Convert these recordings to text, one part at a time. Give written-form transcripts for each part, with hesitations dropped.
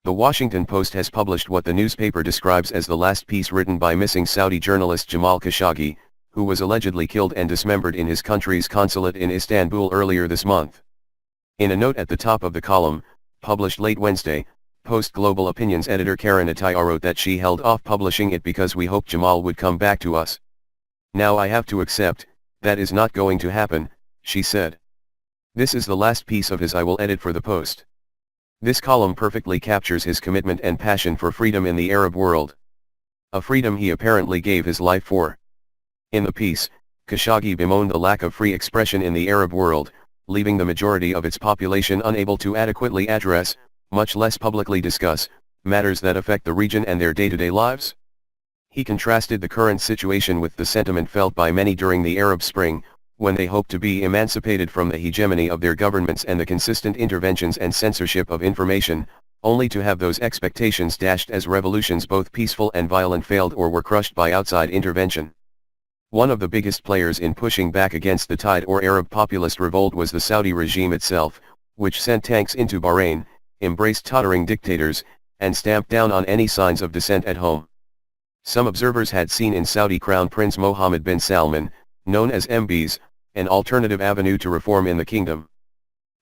The Washington Post has published what the newspaper describes as the last piece written by missing Saudi journalist Jamal Khashoggi, who was allegedly killed and dismembered in his country's consulate in Istanbul earlier this month. In a note at the top of the column, published late Wednesday, Post Global Opinions editor Karen Atiyah wrote that she held off publishing it because we hoped Jamal would come back to us. Now I have to accept, that is not going to happen, she said. This is the last piece of his I will edit for the Post. This column perfectly captures his commitment and passion for freedom in the Arab world. A freedom he apparently gave his life for. In the piece, Khashoggi bemoaned the lack of free expression in the Arab world, leaving the majority of its population unable to adequately address, much less publicly discuss, matters that affect the region and their day-to-day lives. He contrasted the current situation with the sentiment felt by many during the Arab Spring, when they hoped to be emancipated from the hegemony of their governments and the consistent interventions and censorship of information, only to have those expectations dashed as revolutions both peaceful and violent failed or were crushed by outside intervention. One of the biggest players in pushing back against the tide or Arab populist revolt was the Saudi regime itself, which sent tanks into Bahrain, embraced tottering dictators, and stamped down on any signs of dissent at home. Some observers had seen in Saudi Crown Prince Mohammed bin Salman, known as MBs, an alternative avenue to reform in the kingdom.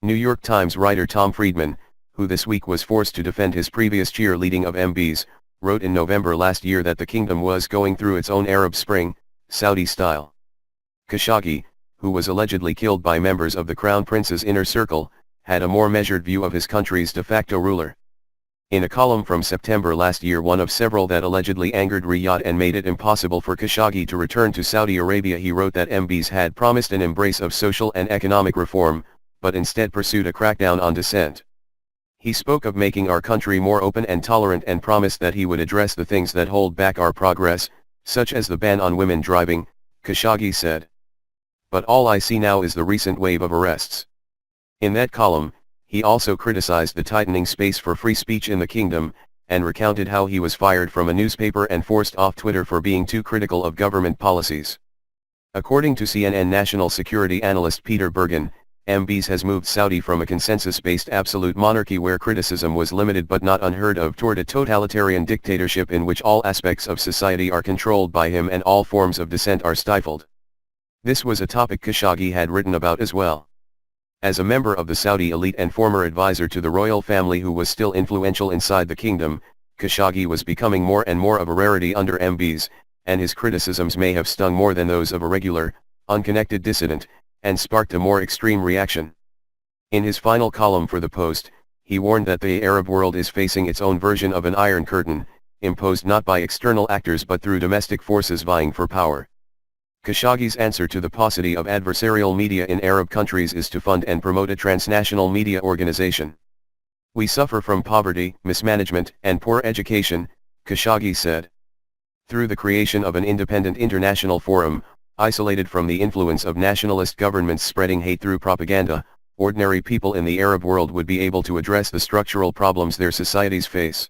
New York Times writer Tom Friedman, who this week was forced to defend his previous cheerleading of MBs, wrote in November last year that the kingdom was going through its own Arab Spring, Saudi style. Khashoggi, who was allegedly killed by members of the Crown Prince's inner circle, had a more measured view of his country's de facto ruler. In a column from September last year, one of several that allegedly angered Riyadh and made it impossible for Khashoggi to return to Saudi Arabia, he wrote that MBs had promised an embrace of social and economic reform, but instead pursued a crackdown on dissent. He spoke of making our country more open and tolerant and promised that he would address the things that hold back our progress, such as the ban on women driving, Khashoggi said. But all I see now is the recent wave of arrests. In that column, he also criticized the tightening space for free speech in the kingdom, and recounted how he was fired from a newspaper and forced off Twitter for being too critical of government policies. According to CNN national security analyst Peter Bergen, MBs has moved Saudi from a consensus-based absolute monarchy where criticism was limited but not unheard of toward a totalitarian dictatorship in which all aspects of society are controlled by him and all forms of dissent are stifled. This was a topic Khashoggi had written about as well. As a member of the Saudi elite and former advisor to the royal family who was still influential inside the kingdom, Khashoggi was becoming more and more of a rarity under MBs, and his criticisms may have stung more than those of a regular, unconnected dissident, and sparked a more extreme reaction. In his final column for the Post, he warned that the Arab world is facing its own version of an Iron Curtain, imposed not by external actors but through domestic forces vying for power. Khashoggi's answer to the paucity of adversarial media in Arab countries is to fund and promote a transnational media organization. We suffer from poverty, mismanagement, and poor education, Khashoggi said. Through the creation of an independent international forum, isolated from the influence of nationalist governments spreading hate through propaganda, ordinary people in the Arab world would be able to address the structural problems their societies face.